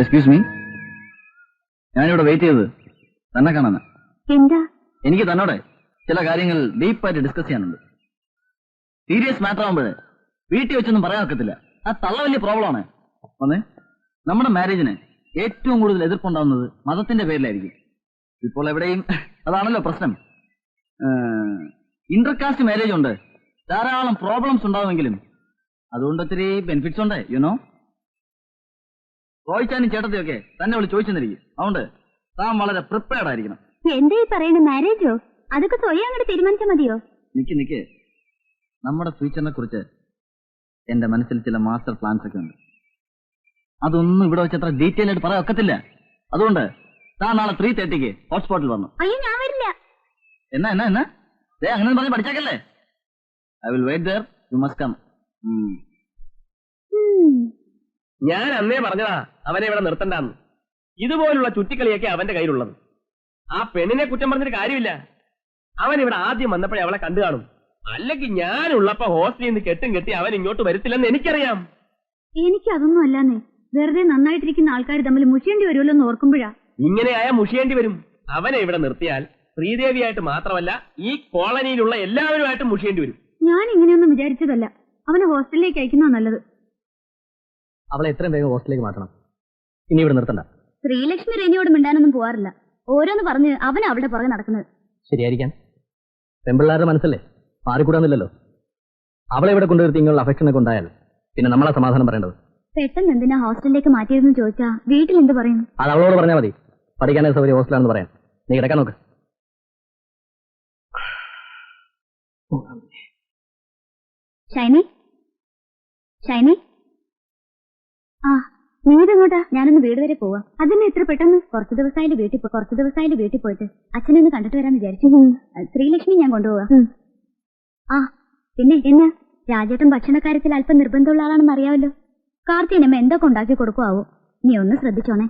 Excuse me, ഞാനിവിടെ wait ചെയ്തത് തന്നെ കാണാനാ. എന്താ? എനിക്ക് തന്നോടെ ചില കാര്യങ്ങൾ ഡീപ്പായിട്ട് ഡിസ്കസ് ചെയ്യാനുണ്ട്. സീരിയസ് മാറ്റർ ആകുമ്പോഴേ വീട്ടിൽ വെച്ചൊന്നും പറയാൻ ഒക്കത്തില്ല. ആ തള്ള വലിയ പ്രോബ്ലം ആണ്. വന്നേ, നമ്മുടെ മാരേജിന് ഏറ്റവും കൂടുതൽ എതിർപ്പുണ്ടാവുന്നത് മതത്തിന്റെ പേരിലായിരിക്കും. ഇപ്പോൾ എവിടെയും അതാണല്ലോ പ്രശ്നം. ഇന്റർകാസ്റ്റ് മാരേജ് ഉണ്ട്, ധാരാളം പ്രോബ്ലംസ് ഉണ്ടാവുമെങ്കിലും അതുകൊണ്ട് ഒത്തിരി ബെനിഫിറ്റ്സ് ഉണ്ട്. യുനോ, റോയിച്ചാനും ചേട്ടത്തിയൊക്കെ തന്നെ വിളിച്ച് ചോദിച്ചെന്നിരിക്കും. അതുകൊണ്ട് താൻ വളരെ പ്രിപ്പയർഡ് ആയിരിക്കണം. എന്താ ഈ പറയുന്ന? മാരേജോ? അതൊക്കെ സ്വയം അങ്ങോട്ട് തീരുമാനിച്ചാൽ മതിയോ? നിക്ക്, നമ്മുടെ ഫ്യൂച്ചറിനെ കുറിച്ച് എന്റെ മനസ്സിൽ ചില മാസ്റ്റർ പ്ലാൻസ് ഒക്കെ ഉണ്ട്. അതൊന്നും ഇവിടെ വെച്ച് അത്ര ഡീറ്റെയിൽ ആയിട്ട് പറയാൻ ഒക്കത്തില്ല. അതുകൊണ്ട് താൻ നാളെ 3:30 ഹോട്ട്സ്പോട്ടിൽ വന്നു. അയ്യോ, ഞാൻ വരില്ല. എന്നാ അങ്ങനെ പറഞ്ഞ് പഠിച്ചേക്കല്ലേ. I will wait there, you must come. ഞാൻ അന്നേ പറഞ്ഞതാ അവനെ ഇവിടെ നിർത്തണ്ടെന്ന്. ഇതുപോലുള്ള ചുറ്റിക്കളിയൊക്കെ അവന്റെ കയ്യിലുള്ളത്. ആ പെണ്ണിനെ കുറ്റം പറഞ്ഞിട്ട് കാര്യമില്ല. അവൻ ഇവിടെ ആദ്യം വന്നപ്പോഴേ അവളെ കണ്ടു കാണും. അല്ലെങ്കിൽ ഞാനുള്ളപ്പോ ഹോസ്റ്റലിൽ നിന്ന് കെട്ടി അവൻ ഇങ്ങോട്ട് വരത്തില്ലെന്ന് എനിക്കറിയാം. എനിക്കതൊന്നും അല്ലാന്നേ. വെറുതെ നന്നായിട്ടിരിക്കുന്ന ആൾക്കാർ തമ്മിൽ മുഷിയേണ്ടി വരുമല്ലോ എന്ന് ഓർക്കുമ്പോഴാ. ഇങ്ങനെയായ മുഷിയേണ്ടി വരും. അവനെ ഇവിടെ നിർത്തിയാൽ ശ്രീദേവിയായിട്ട് മാത്രമല്ല ഈ കോളനിയിലുള്ള എല്ലാവരുമായിട്ടും മുഷിയേണ്ടി വരും. ഞാൻ ഇങ്ങനെയൊന്നും വിചാരിച്ചതല്ല. അവനെ ഹോസ്റ്റലിലേക്ക് അയക്കുന്നതാ നല്ലത്. അവളെ എത്രയും വേഗം ഹോസ്റ്റലിലേക്ക് മാറ്റണം. ഇനി ഇവിടെ നിർത്തണ്ട. ശ്രീലക്ഷ്മി റെനിയോട് മിണ്ടാനൊന്നും പോവാറില്ല. ഓരോന്ന് പറഞ്ഞ് അവൻ അവിടെ പുറകെ നടക്കുന്നത്. ശരിയായിരിക്കാൻ. പെമ്പിള്ളാരുടെ മനസ്സല്ലേ, മാറിക്കൂടാന്നില്ലല്ലോ. അവളെ ഇവിടെ കൊണ്ടുവരുത്തി ഇങ്ങനെയുള്ള അഫെക്ഷനൊക്കെ ഉണ്ടായാൽ പിന്നെ നമ്മളെ സമാധാനം പറയേണ്ടത്. പെട്ടെന്ന് എന്തിനാ ഹോസ്റ്റലിലേക്ക് മാറ്റിയതെന്ന് ചോദിച്ചാ വീട്ടിൽ എന്ത് പറയും? അത് അവളോട് പറഞ്ഞാൽ മതി. പഠിക്കാനേ സൗകര്യം ഹോസ്റ്റലാണെന്ന് പറയാൻ. നീ കിടക്കാൻ നോക്ക്. ഷൈനി, ആ നീ ഇതെങ്ങോട്ടാ? ഞാനൊന്ന് വീട് വരെ പോവാ. അതിന് എത്ര പെട്ടെന്ന്? കുറച്ചു ദിവസമായാലും വീട്ടിൽ പോയിട്ട് അച്ഛനെ ഒന്ന് കണ്ടിട്ട് വരാൻ വിചാരിച്ചു. ശ്രീലക്ഷ്മി ഞാൻ കൊണ്ടുപോവാ. ആ പിന്നെ എന്നാ, രാജേട്ടൻ ഭക്ഷണക്കാര്യത്തിൽ അല്പം നിർബന്ധമുള്ള ആളാണെന്ന് അറിയാമല്ലോ. കാർത്തിയനമ്മ എന്തൊക്കെ ഉണ്ടാക്കി കൊടുക്കുവാവോ. നീ ഒന്ന് ശ്രദ്ധിച്ചോണേ.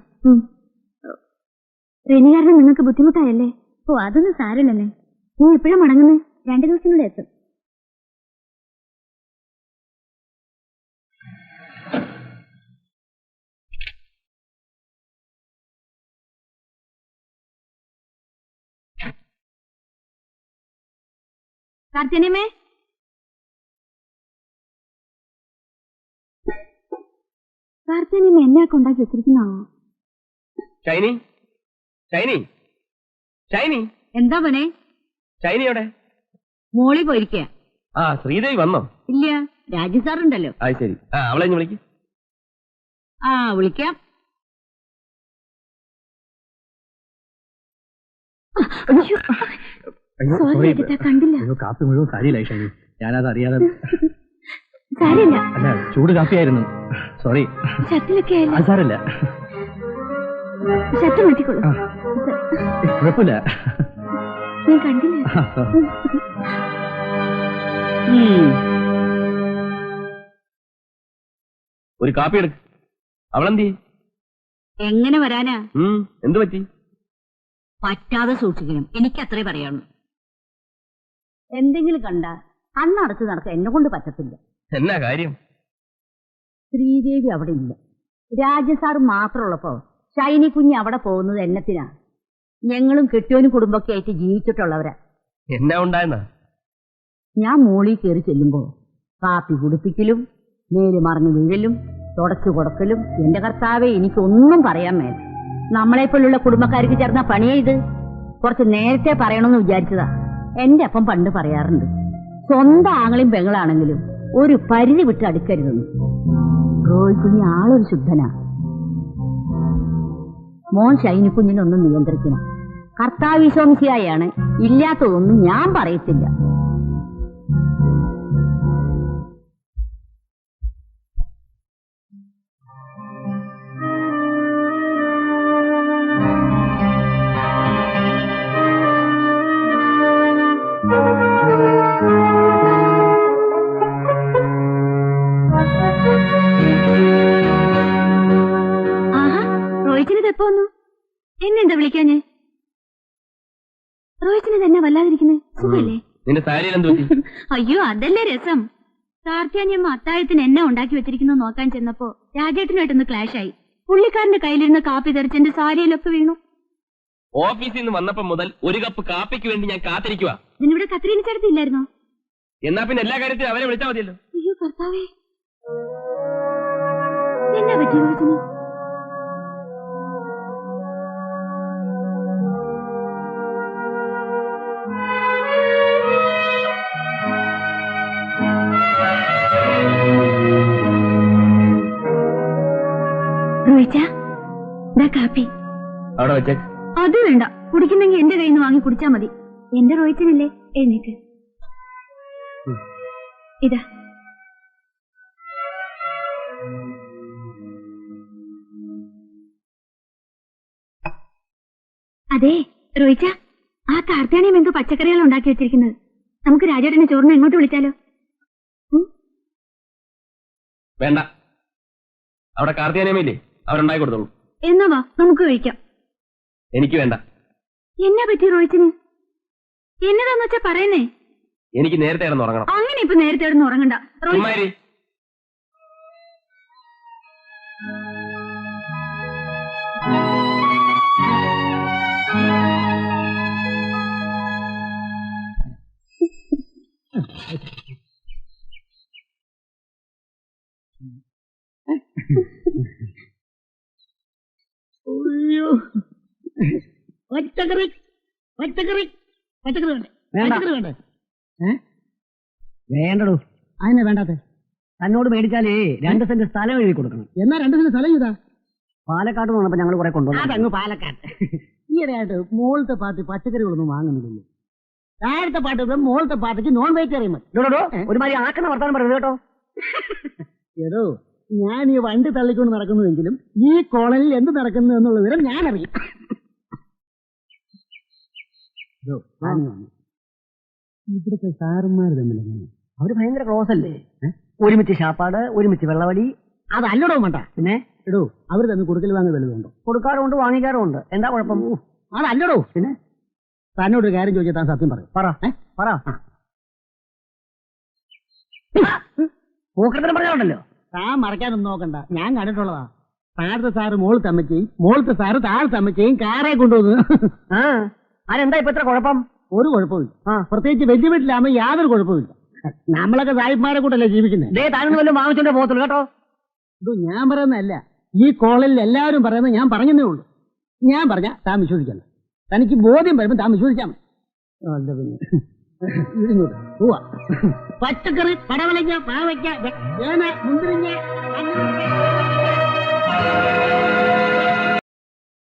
റെനി കാരണം നിങ്ങൾക്ക് ബുദ്ധിമുട്ടായല്ലേ? ഓ, അതൊന്നും സാരമില്ലല്ലേ. നീ എപ്പോഴാ മടങ്ങുന്നേ? 2 ദിവസത്തിനുള്ളിൽ എത്തും. കാർത്തിയനമ്മേ, കാർത്തിയനമ്മ എന്നെ കൊണ്ടാക്കി വെച്ചിരിക്കുന്നാവോ? ഷൈനി എന്താ പനെ? ഷൈനിയോടെ മോളി പോയിരിക്ക. ആ ശ്രീദേവി വന്നോ? ഇല്ല, രാജു സാറുണ്ടല്ലോ. അത് ശരി. അവളെ വിളിക്ക്. വിളിക്കാം. കണ്ടില്ല. കാപ്പി മുഴുവൻ കാര്യമില്ല ഷൈനി, ഞാനത് അറിയാതെ. സാരില്ല. അല്ല, ചൂട് കാപ്പിയായിരുന്നു. സോറി. ഷട്ടിലൊക്കെ സാരല്ല. ഷട്ട് മാറ്റിക്കോളൂ. കുഴപ്പമില്ല. ഞാൻ കണ്ടില്ല. ഒരു കാപ്പി എടുക്ക്. അവളെന്തി? എങ്ങനെ വരാനാ? എന്തു പറ്റി? പറ്റാതെ സൂക്ഷിക്കണം, എനിക്ക് അത്രേ പറയാണു. എന്തെങ്കിലും കണ്ട അന്നടച്ച് നടക്കാൻ എന്നെ കൊണ്ട് പറ്റത്തില്ല. എന്നാ കാര്യം? ശ്രീദേവി അവിടെ ഇല്ല. രാജസാർ മാത്രമുള്ളപ്പോ ഷൈനി കുഞ്ഞ് അവിടെ പോകുന്നത് എന്നത്തിനാ? ഞങ്ങളും കെട്ടിയോനും കുടുംബമൊക്കെ ആയിട്ട് ജീവിച്ചിട്ടുള്ളവരാ. എന്നാ ഉണ്ടായെന്നാ? ഞാൻ മോളിൽ കയറി ചെല്ലുമ്പോ കാപ്പി കുടിപ്പിക്കലും നേര് മറിഞ്ഞു വീഴലും തുടച്ചു കൊടുക്കലും. എന്റെ കർത്താവെ, എനിക്കൊന്നും പറയാൻ മേല. നമ്മളെപ്പോലുള്ള കുടുംബക്കാർക്ക് ചേർന്ന പണിയാ ഇത്. കുറച്ച് നേരത്തെ പറയണമെന്ന് വിചാരിച്ചതാ. എന്റെ അപ്പം പണ്ട് പറയാറുണ്ട്, സ്വന്തം ആങ്ങളെയും പെങ്ങളാണെങ്കിലും ഒരു പരിധി വിട്ട് അടുക്കരുതെന്ന്. റോയ് കുഞ്ഞ് ആളൊരു ശുദ്ധനാ. മോൻ ഷൈനി കുഞ്ഞിനൊന്നും നിയന്ത്രിക്കണം. കർത്താവിശ്വാസിയായാണ്. ഇല്ലാത്തതൊന്നും ഞാൻ പറയത്തില്ല. റോഹിച്ചിനെപ്പോ വന്നു? എന്നെന്താ വിളിക്കാഞ്ഞേ? റോഹിച്ചിനെ തന്നെ വല്ലാതിരിക്കുന്നേ? സുഖല്ലേ? അയ്യോ, അതല്ലേ രസം. കാർത്തിയാനിയമ്മ അത്താഴത്തിന് എന്നെ ഉണ്ടാക്കി വെച്ചിരിക്കുന്നു നോക്കാൻ ചെന്നപ്പോ രാജേട്ടനായിട്ടൊന്ന് ക്ലാഷായി. പുള്ളിക്കാരന്റെ കയ്യിലിരുന്ന കാപ്പി തെറിച്ച് എന്റെ സാരിയിലൊക്കെ വീണു. ഓഫീസിൽ നിന്ന് വന്നപ്പോ മുതൽ ഒരു കപ്പ് കാപ്പിക്ക് വേണ്ടി ഞാൻ കാത്തിരിക്കുക. ഇതിനിവിടെ കത്രീന ചേർത്തില്ലായിരുന്നോ? എന്നാ പിന്നെ എല്ലാ കാര്യത്തിലും അവരെ വിളിച്ചാൽ മതിയല്ലോ. അയ്യോ കർത്താവേ, എന്നാ പറ്റി റോഹിച്ചിന്? റോഹിച്ച, കാപ്പി അവിടെ വെച്ചേക്ക്. അത് വേണ്ട, കുടിക്കുന്നെങ്കിൽ എന്റെ കയ്യിൽ നിന്ന് വാങ്ങി കുടിച്ചാ മതി. എന്റെ റോഹിച്ചനല്ലേ, എഴുന്നേക്ക്. ഇതാ. അതെ റോഹിച്ച, ആ കാർത്തിയാണിയും എന്തോ പച്ചക്കറികൾ ഉണ്ടാക്കി വെച്ചിരിക്കുന്നത്. നമുക്ക് രാജേട്ടനെ ചോറിന് എങ്ങോട്ട് വിളിച്ചാലോ? വേണ്ട, അവിടെ കാർത്തിയാനിയമ്മയില്ലേ, അവരുണ്ടാക്കി കൊടുത്തോളൂ. എന്നാ വാ, നമുക്ക് കഴിക്കാം. എനിക്ക് വേണ്ട. എന്നാ പറ്റി റോഹിച്ചിന്? എന്നതാന്ന് വെച്ചാ പറയുന്നേ. എനിക്ക് നേരത്തെ കിടന്ന് ഉറങ്ങണം. അങ്ങനെ ഇപ്പൊ നേരത്തെ കിടന്ന് ഉറങ്ങണ്ട ചുമ്മാരി. പച്ചക്കറി പച്ചക്കറി പച്ചക്കറി വേണ്ടേ? പച്ചക്കറി വേണ്ടേ? വേണ്ടടോ. അതിനെ വേണ്ടാത്ത. തന്നോട് മേടിച്ചാലേ 2 സെന്റ് സ്ഥലം എഴുതി കൊടുക്കണം. എന്നാ 2 സെന്റ് സ്ഥലം ചെയ്താ? പാലക്കാട് വന്നപ്പോ ഞങ്ങൾ കുറെ കൊണ്ടുവന്നു. അതങ്ങ് പാലക്കാട്. ഈയിടെയായിട്ട് മോളത്തെ പാർട്ടി പച്ചക്കറികളൊന്നും വാങ്ങുന്നില്ലല്ലോ. താഴത്തെ പാട്ട് മോളത്തെ പാർട്ടിക്ക് നോൺ വെജിറ്റേറിയൻ മതി. ഒരുമാതിരി ആക്കണ വർത്താനം പറയുന്നത് കേട്ടോ. ഏതോ ഞാൻ ഈ വണ്ടി തള്ളിക്കൊണ്ട് നടക്കുന്നുവെങ്കിലും ഈ കോളനിൽ എന്ത് നടക്കുന്നു എന്നുള്ള വിവരം ഞാൻ അറിയും. ഇവിടുത്തെ സാറന്മാർ തമ്മിൽ അവര് ഭയങ്കര ക്ലോസ് അല്ലേ? ഒരുമിച്ച് ശാപ്പാട്, ഒരുമിച്ച് വെള്ളവടി. അതല്ലടോ വേണ്ട. പിന്നെ എടോ അവർ തമ്മിൽ കൊടുക്കൽ വാങ്ങി വലുതുണ്ടോ? കൊടുക്കാറുണ്ട്, വാങ്ങിക്കാറുണ്ട്. എന്താ കുഴപ്പം? അതല്ലടോ. പിന്നെ തന്നോടൊരു കാര്യം ചോദിച്ചാൽ താൻ സത്യം പറയും. പറ. പൂക്കൃതം പറഞ്ഞോണ്ടല്ലോ. താൻ മറക്കാനൊന്നും നോക്കണ്ട, ഞാൻ കണ്ടിട്ടുള്ളതാ. താഴത്തെ സാറ് മോളത്തെ അമ്മച്ചയും മോളത്തെ സാറ് താഴത്തെ അമ്മച്ചയും കാറെ കൊണ്ടുവന്നു. അതെന്താ ഇപ്പൊ ഇത്ര കുഴപ്പം? ഒരു കുഴപ്പമില്ല. പ്രത്യേകിച്ച് വലിയ വീട്ടിലാകുമ്പോ യാതൊരു കുഴപ്പമില്ല. നമ്മളൊക്കെ സാഹിബ്മാരെ കൂട്ടല്ലേ ജീവിക്കുന്നത്. താനൊന്നും വല്ലതും വാങ്ങിച്ചോണ്ടേ പോകത്തുള്ളൂ കേട്ടോ. ഇത് ഞാൻ പറയുന്നതല്ല, ഈ കോളനിൽ എല്ലാവരും പറയുന്നത് ഞാൻ പറഞ്ഞതേ ഉള്ളൂ. ഞാൻ പറഞ്ഞ താൻ വിശ്വസിക്കണ്ട. തനിക്ക് ബോധ്യം വരുമ്പോൾ താൻ വിശ്വസിച്ചാൽ മതി. അല്ല പിന്നെ ഇങ്ങോട്ട് പോവാ. പച്ചക്കറി, പടവലങ്ങ, പാവയ്ക്ക, ചേന, മുന്തിരിങ്ങ,